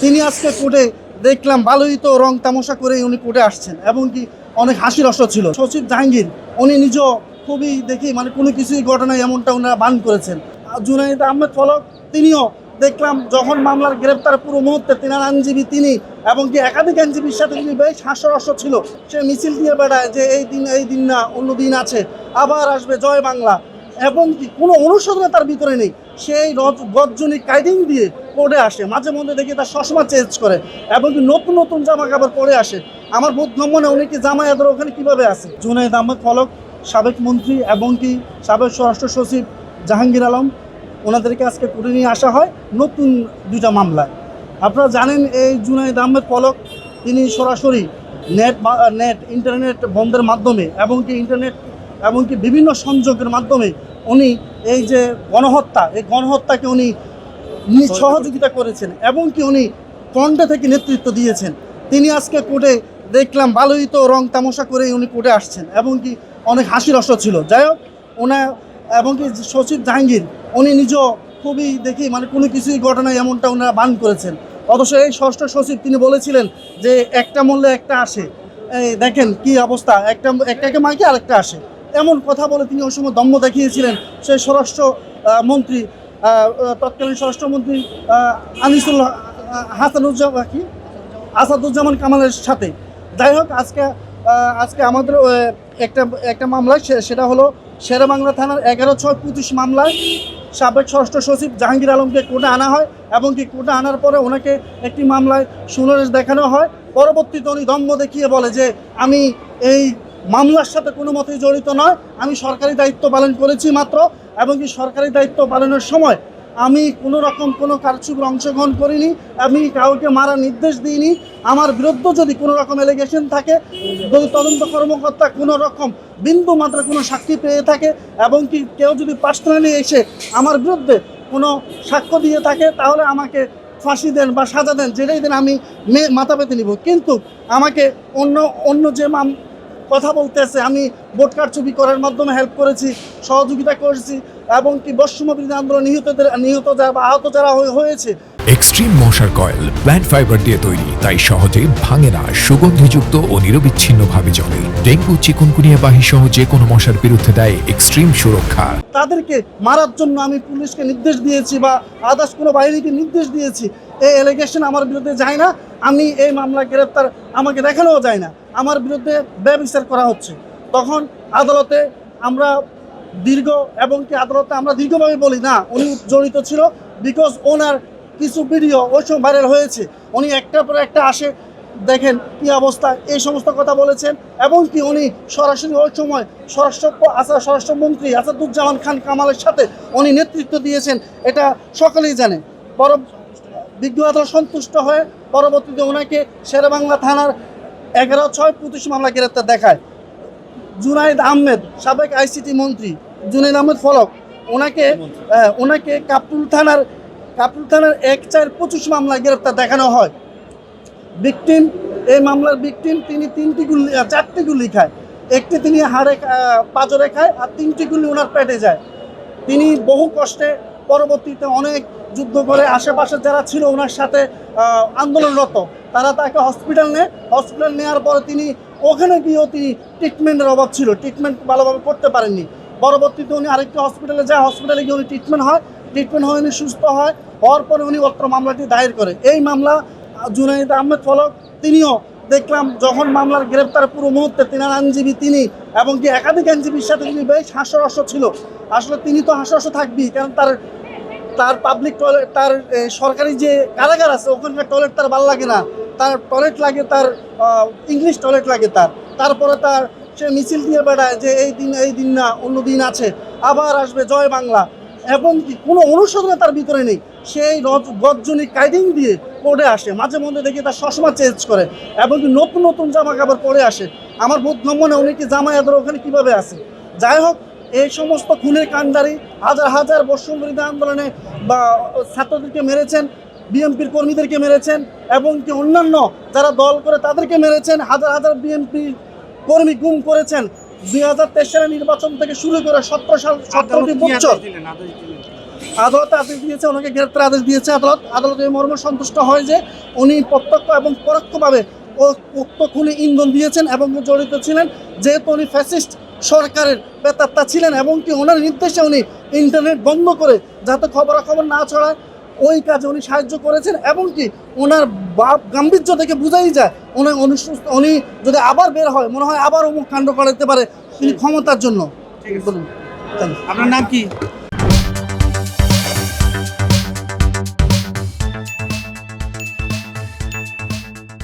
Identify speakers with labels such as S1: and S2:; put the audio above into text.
S1: তিনি আজকে কোর্টে দেখলাম ভালোই তো রং তামাশা করে উনি কোর্টে আসছেন এবং কি অনেক হাসির রস ছিল। সচিব জাহাঙ্গীর উনি নিজেও খুবই দেখি মানে কোনো কিছুই ঘটনায় এমনটা ওনারা বান করেছেন। জুনাইদ আহমেদ ফলক তিনিও দেখলাম যখন মামলার গ্রেপ্তার পুরো মুহূর্তে তিনার আইনজীবী তিনি এবং কি একাধিক আইনজীবীর সাথে তিনি বেশ হাস্যরস ছিল। সে মিছিল দিয়ে বেড়ায় যে এই দিন না অন্য দিন আছে, আবার আসবে জয় বাংলা, এবং কি কোনো অনুশোচনা তার ভিতরে নেই। সেই গজ্জনী কাইডিং দিয়ে পড়ে আসে, মাঝে মধ্যে দেখি তার চশমা চেঞ্জ করে এবং কি নতুন নতুন জামা কাপড় পরে আসে। আমার বোধগম্যনে উনি কি জামায়াতের ওখানে কীভাবে আছে। জুনাইদ আহমেদ ফলক সাবেক মন্ত্রী এবং কি সাবেক স্বরাষ্ট্র সচিব জাহাঙ্গীর আলম, ওনাদেরকে আজকে কোর্টে নিয়ে আসা হয় নতুন দুইটা মামলায়। আপনারা জানেন এই জুনাইদ আহমেদ ফলক তিনি সরাসরি ইন্টারনেট বন্ধের মাধ্যমে এবং কি বিভিন্ন সংযোগের মাধ্যমে উনি এই যে গণহত্যা, এই গণহত্যাকে উনি সহযোগিতা করেছেন এবং কি উনি ফ্রন্টে থেকে নেতৃত্ব দিয়েছেন। তিনি আজকে কোর্টে দেখলাম ভালোই তো রং তামাশা করে উনি কোর্টে আসছেন এবং কি অনেক হাসির রস ছিল। যাই হোক, এবং কি সচিব জাহাঙ্গীর উনি নিজেও খুবই দেখি মানে কোনো কিছুই ঘটনায় এমনটা ওনারা বান করেছেন। অথচ এই ষষ্ঠ সচিব তিনি বলেছিলেন যে একটা মূল্যে একটা আসে, এই দেখেন কি অবস্থা, একটাকে মাইকে আরেকটা আসে, এমন কথা বলে তিনি ওই সময় দম্ভ দেখিয়েছিলেন সেই স্বরাষ্ট্র মন্ত্রী, তৎকালীন স্বরাষ্ট্রমন্ত্রী আসাদুজ্জামান কামালের সাথে। যাই হোক, আজকে আমাদের একটা মামলা, সেটা হলো শেরেবাংলা থানার 11/6/25 মামলায় সাবেক ষষ্ঠ সচিব জাহাঙ্গীর আলমকে কোর্টে আনা হয় এবং কি কোর্টে আনার পরে ওনাকে একটি মামলায় সুনারেশ দেখানো হয়। পরবর্তীতে উনি দম্ভ দেখিয়ে বলে যে আমি এই মামলার সাথে কোনো মতেই জড়িত নয়, আমি সরকারি দায়িত্ব পালন করেছি মাত্র, এবং কি সরকারি দায়িত্ব পালনের সময় আমি কোনো রকম কোনো কারচুপির অংশগ্রহণ করিনি, আমি কাউকে মারার নির্দেশ দিইনি। আমার বিরুদ্ধে যদি কোনো রকম এলিগেশন থাকে, যদি তদন্ত কর্মকর্তা কোনো রকম বিন্দু মাত্র কোনো সাক্ষী পেয়ে থাকে এবং কি কেউ যদি পার্সোনালি এসে আমার বিরুদ্ধে কোনো সাক্ষ্য দিয়ে থাকে, তাহলে আমাকে ফাঁসি দেন বা সাজা দেন, যেটাই দেন আমি মাথা পেতে নিব। কিন্তু আমাকে অন্য যে কথা বলতেছে আমি ভোট কারচুপি করার মাধ্যমে হেল্প করেছি, সহযোগিতা করেছি এবং কি বৈষম্য বিরোধী আন্দোলন নিহত যারা বা আহত যারা হয়েছে।
S2: এক্সট্রিম মশার কয়েল প্ল্যান্ট ফাইবার দিয়ে তৈরি, তাই সহজে ভাঙে না, সুগন্ধিযুক্ত ও নিরবিচ্ছিন্নভাবে জ্বলে। ডেঙ্গু, চিকুনগুনিয়া বাহি সহ যে কোনো মশার বিরুদ্ধে দেয় এক্সট্রিম সুরক্ষা।
S1: তাদেরকে মারার জন্য আমি পুলিশকে নির্দেশ দিয়েছি বা আদার্স কোনো বাহিনীকে নির্দেশ দিয়েছি, এই এলিগেশন আমার বিরুদ্ধে যায় না। আমি এই মামলা গ্রেপ্তার আমাকে দেখানোও যায় না, আমার বিরুদ্ধে ব্যবচার করা হচ্ছে। তখন আদালতে আমরা দীর্ঘভাবে বলি না উনি জড়িত ছিল, বিকজ ওনার কিছু ভিডিও ওই সময় ভাইরাল হয়েছে, উনি একটার পর একটা আসে, দেখেন কি অবস্থা, এই সমস্ত কথা বলেছেন এবং কি উনি সরাসরি ওই সময় স্বরাষ্ট্রমন্ত্রী আসাদুজ্জামান খান কামালের সাথে উনি নেতৃত্ব দিয়েছেন, এটা সকলেই জানে। বিজ্ঞ আদালত সন্তুষ্ট হয়ে পরবর্তীতে ওনাকে শেরেবাংলা থানার 11/6/25 মামলা গ্রেপ্তার দেখায়। জুনাইদ আহমেদ সাবেক আইসিটি মন্ত্রী জুনাইদ আহমেদ ফলক ওনাকে কাপ্রুল থানার 1/4/25 মামলায় গ্রেপ্তার দেখানো হয়। এই মামলার ভিকটিম তিনি 4টি গুলি খায়, একটি তিনি পাঁজরে খায় আর 3টি গুলি ওনার পেটে যায়। তিনি বহু কষ্টে পরবর্তীতে অনেক যুদ্ধ করে আশেপাশে যারা ছিল ওনার সাথে আন্দোলনরত, তারা তাকে হসপিটাল নেওয়ার পরে তিনি ওখানে গিয়েও তিনি ট্রিটমেন্টের অভাব ছিল, ট্রিটমেন্ট ভালোভাবে করতে পারেননি। পরবর্তীতে উনি আরেকটি হসপিটালে যায়, হসপিটালে গিয়ে উনি ট্রিটমেন্ট হয়ে উনি সুস্থ হওয়ার পরে উনি অত্র মামলাটি দায়ের করে। এই মামলা জুনাইদ আহমেদ ফলক তিনিও দেখলাম যখন মামলার গ্রেপ্তার পুরো মুহূর্তে তিনার আইনজীবী তিনি এবং কি একাধিক আইনজীবীর সাথে তিনি বেশ হাস্যরস ছিল। আসলে তিনি তো হাস্যরস থাকবেই, কারণ তার পাবলিক টয়লেট, তার সরকারি যে কারাগার আছে ওখানকার টয়লেট তার ভালো লাগে না, তার টয়লেট লাগে, তার ইংলিশ টয়লেট লাগে তারপরে সে মিছিল দিয়ে বেড়ায় যে এই দিন না অন্য দিন আছে, আবার আসবে জয় বাংলা, এবং কি কোনো অনুশোচনা তার ভিতরে নেই। সেই গজ্জনী কাইডিং দিয়ে পড়ে আসে, মাঝে মধ্যে দেখি তার চশমা চেঞ্জ করে এবং কি নতুন নতুন জামা কাপড় পরে আসে। আমার বোধগম্যনে উনি কি জামায়াতের ওখানে কীভাবে আছে। যাই হোক, এই সমস্ত খুনের কাণ্ডারি হাজার হাজার বৈষম্য বিরোধী আন্দোলনে বা ছাত্রদেরকে মেরেছেন, বিএনপির কর্মীদেরকে মেরেছেন এবং কি অন্যান্য যারা দল করে তাদেরকে মেরেছেন, হাজার হাজার বিএনপি কর্মী গুম করেছেন। 2023 সালের নির্বাচন থেকে শুরু করে 17টি বছর আদালত আদেশ দিয়েছে, ওনাকে গ্রেপ্তার আদেশ দিয়েছে আদালত। আদালত এই মর্মে সন্তুষ্ট হয় যে উনি প্রত্যক্ষ এবং পরোক্ষভাবে উক্ত খুনে ইন্ধন দিয়েছেন এবং জড়িত ছিলেন, যেহেতু উনি ফ্যাসিস্ট সরকারের বেতাত্তা ছিলেন এবং কি ওনার নির্দেশে উনি ইন্টারনেট বন্ধ করে যাতে খবরাখবর না ছড়ায় ওই কাজে উনি সাহায্য করেছেন। এবং কি ওনার গাম্ভীর্য থেকে বোঝাই যায় উনি যদি আবার বের হয় মনে হয় আবার অমুক কাণ্ড করাতে পারে তিনি ক্ষমতার জন্য।
S3: ঠিক আছে।
S1: বলুন।
S3: আপনার নাম কি?